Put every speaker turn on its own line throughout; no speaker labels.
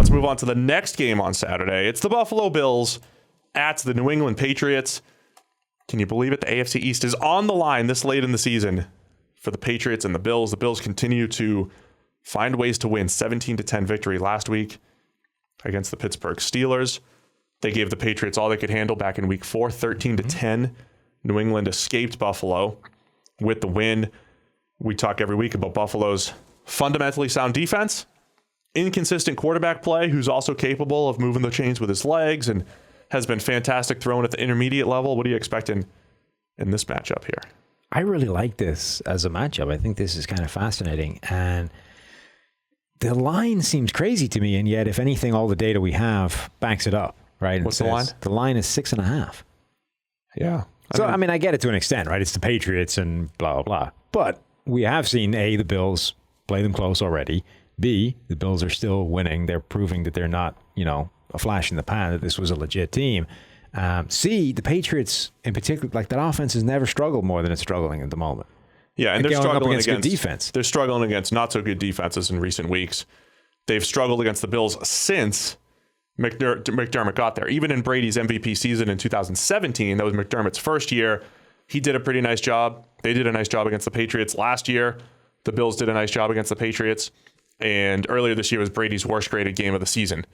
let's move on to the next game on Saturday. It's the Buffalo Bills at the New England Patriots. Can you believe it? The AFC East is on the line this late in the season for the Patriots and the Bills. The Bills continue to find ways to win. 17-10 victory last week against the Pittsburgh Steelers. They gave the Patriots all they could handle back in week 4, 13-10. New England escaped Buffalo with the win. We talk every week about Buffalo's fundamentally sound defense, inconsistent quarterback play, who's also capable of moving the chains with his legs and has been fantastic throwing at the intermediate level. What are you expecting in this matchup here?
I really like this as a matchup. I think this is kind of fascinating. And the line seems crazy to me. And yet, if anything, all the data we have backs it up, right?
What's the line?
The line is 6.5.
Yeah.
I mean, I get it to an extent, right? It's the Patriots and blah, blah, blah. But we have seen, A, the Bills play them close already. B, the Bills are still winning. They're proving that they're not, a flash in the pan, that this was a legit team. C, the Patriots in particular, like that offense has never struggled more than it's struggling at the moment.
Yeah, and they're struggling against
good defense.
They're struggling against not so good defenses in recent weeks. They've struggled against the Bills since McDermott got there. Even in Brady's MVP season in 2017, that was McDermott's first year, he did a pretty nice job. They did a nice job against the Patriots. Last year, the Bills did a nice job against the Patriots. And earlier this year was Brady's worst graded game of the season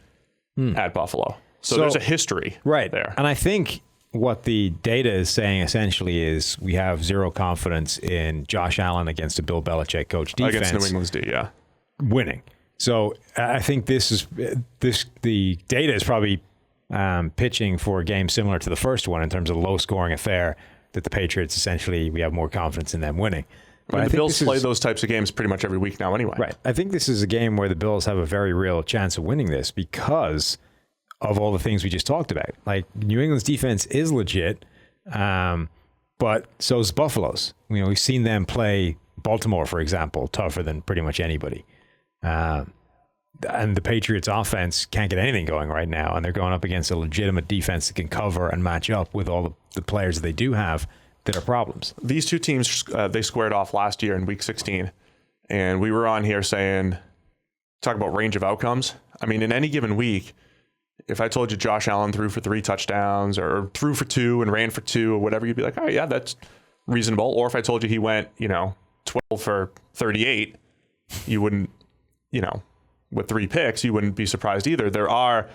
at Buffalo. So there's a history there.
And I think what the data is saying essentially is we have zero confidence in Josh Allen against a Bill Belichick coach defense.
Against New England's D, yeah.
Winning. So I think the data is probably pitching for a game similar to the first one in terms of low scoring affair that the Patriots essentially, we have more confidence in them winning.
But the Bills play those types of games pretty much every week now anyway.
Right. I think this is a game where the Bills have a very real chance of winning this because of all the things we just talked about. Like New England's defense is legit, but so is Buffalo's. We've seen them play Baltimore, for example, tougher than pretty much anybody. And the Patriots offense can't get anything going right now, and they're going up against a legitimate defense that can cover and match up with all the players that they do have that are problems.
These two teams, they squared off last year in week 16, and we were on here talk about range of outcomes. I mean, in any given week, if I told you Josh Allen threw for 3 touchdowns or threw for 2 and ran for 2 or whatever, you'd be like, oh yeah, that's reasonable. Or if I told you he went, 12 for 38, you wouldn't, with 3 picks, you wouldn't be surprised either. There are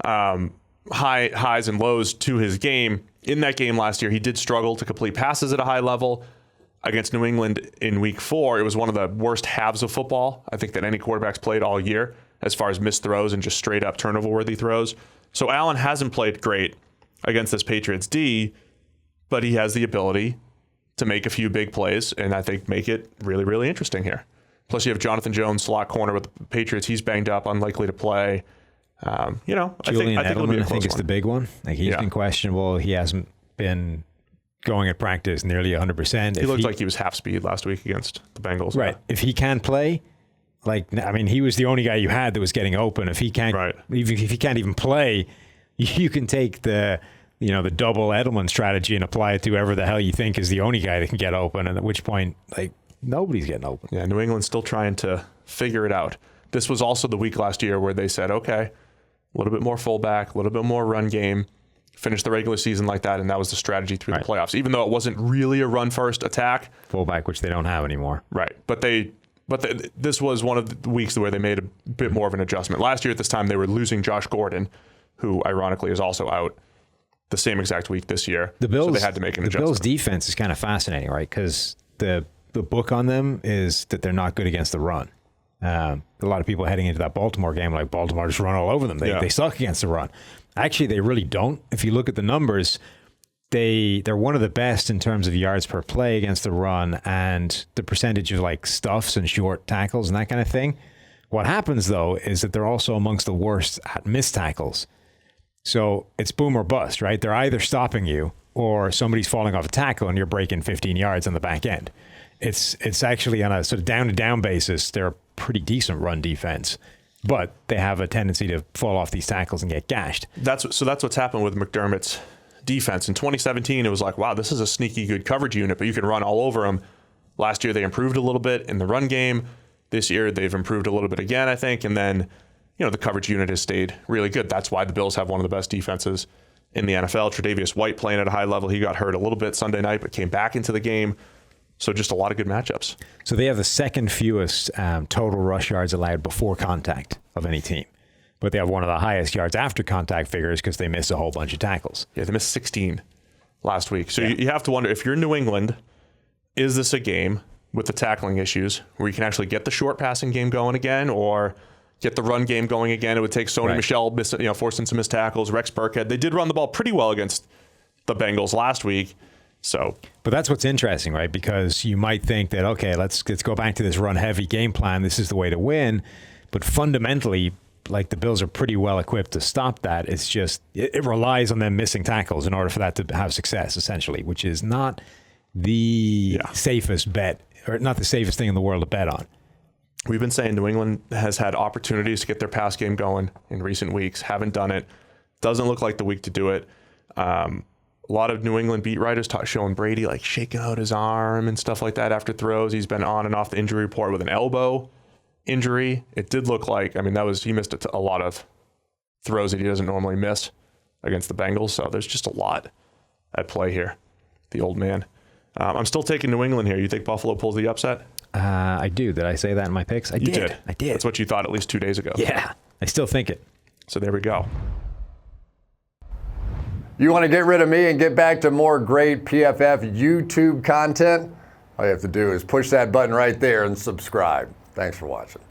highs and lows to his game. In that game last year, he did struggle to complete passes at a high level. Against New England in week 4, it was one of the worst halves of football, I think, that any quarterback's played all year, as far as missed throws and just straight up turnover-worthy throws. So Allen hasn't played great against this Patriots D, but he has the ability to make a few big plays and I think make it really, really interesting here. Plus you have Jonathan Jones, slot corner with the Patriots. He's banged up, unlikely to play. I think it'll be a close
it's
one.
the big one. Like he's been questionable. He hasn't been going at practice nearly 100%.
He looked like he was half speed last week against the Bengals.
Right. If he can't play, he was the only guy you had that was getting open. If he can't, even if he can't even play, you can take the double Edelman strategy and apply it to whoever the hell you think is the only guy that can get open. And at which point, nobody's getting open.
Yeah, New England's still trying to figure it out. This was also the week last year where they said, okay, a little bit more fullback, a little bit more run game, finish the regular season like that, and that was the strategy through the playoffs. Even though it wasn't really a run-first attack.
Fullback, which they don't have anymore.
Right, but this was one of the weeks where they made a bit more of an adjustment. Last year at this time, they were losing Josh Gordon, who ironically is also out the same exact week this year. So they had to make an adjustment.
The Bills' defense is kind of fascinating, right? Because the book on them is that they're not good against the run. A lot of people heading into that Baltimore game, like Baltimore just run all over them. They suck against the run. Actually, they really don't. If you look at the numbers, they're one of the best in terms of yards per play against the run and the percentage of stuffs and short tackles and that kind of thing. What happens, though, is that they're also amongst the worst at missed tackles. So it's boom or bust, right? They're either stopping you or somebody's falling off a tackle and you're breaking 15 yards on the back end. It's actually on a sort of down-to-down basis, they're a pretty decent run defense, but they have a tendency to fall off these tackles and get gashed.
That's what's happened with McDermott's defense. In 2017, it was like, wow, this is a sneaky good coverage unit, but you can run all over them. Last year, they improved a little bit in the run game. This year, they've improved a little bit again, I think. And then the coverage unit has stayed really good. That's why the Bills have one of the best defenses in the NFL. Tre'Davious White playing at a high level. He got hurt a little bit Sunday night, but came back into the game. So just a lot of good matchups.
So they have the second fewest total rush yards allowed before contact of any team. But they have one of the highest yards after contact figures because they miss a whole bunch of tackles.
Yeah, they missed 16 last week. So you have to wonder, if you're New England, is this a game with the tackling issues where you can actually get the short passing game going again or get the run game going again? It would take Sony Michel forcing some missed tackles. Rex Burkhead. They did run the ball pretty well against the Bengals last week.
But that's what's interesting, right? Because you might think that, okay, let's go back to this run-heavy game plan. This is the way to win. But fundamentally, like, the Bills are pretty well equipped to stop that. It's just it relies on them missing tackles in order for that to have success, essentially, which is not the safest bet, or not the safest thing in the world to bet on.
We've been saying New England has had opportunities to get their pass game going in recent weeks, haven't done it. Doesn't look like the week to do it. A lot of New England beat writers showing Brady like shaking out his arm and stuff like that after throws. He's been on and off the injury report with an elbow injury. It did look like, he missed a lot of throws that he doesn't normally miss against the Bengals. So there's just a lot at play here. The old man. I'm still taking New England here. You think Buffalo pulls the upset?
I do. Did I say that in my picks? I did. I did.
That's what you thought at least 2 days ago.
Yeah, I still think it.
So there we go.
You want to get rid of me and get back to more great PFF YouTube content? All you have to do is push that button right there and subscribe. Thanks for watching.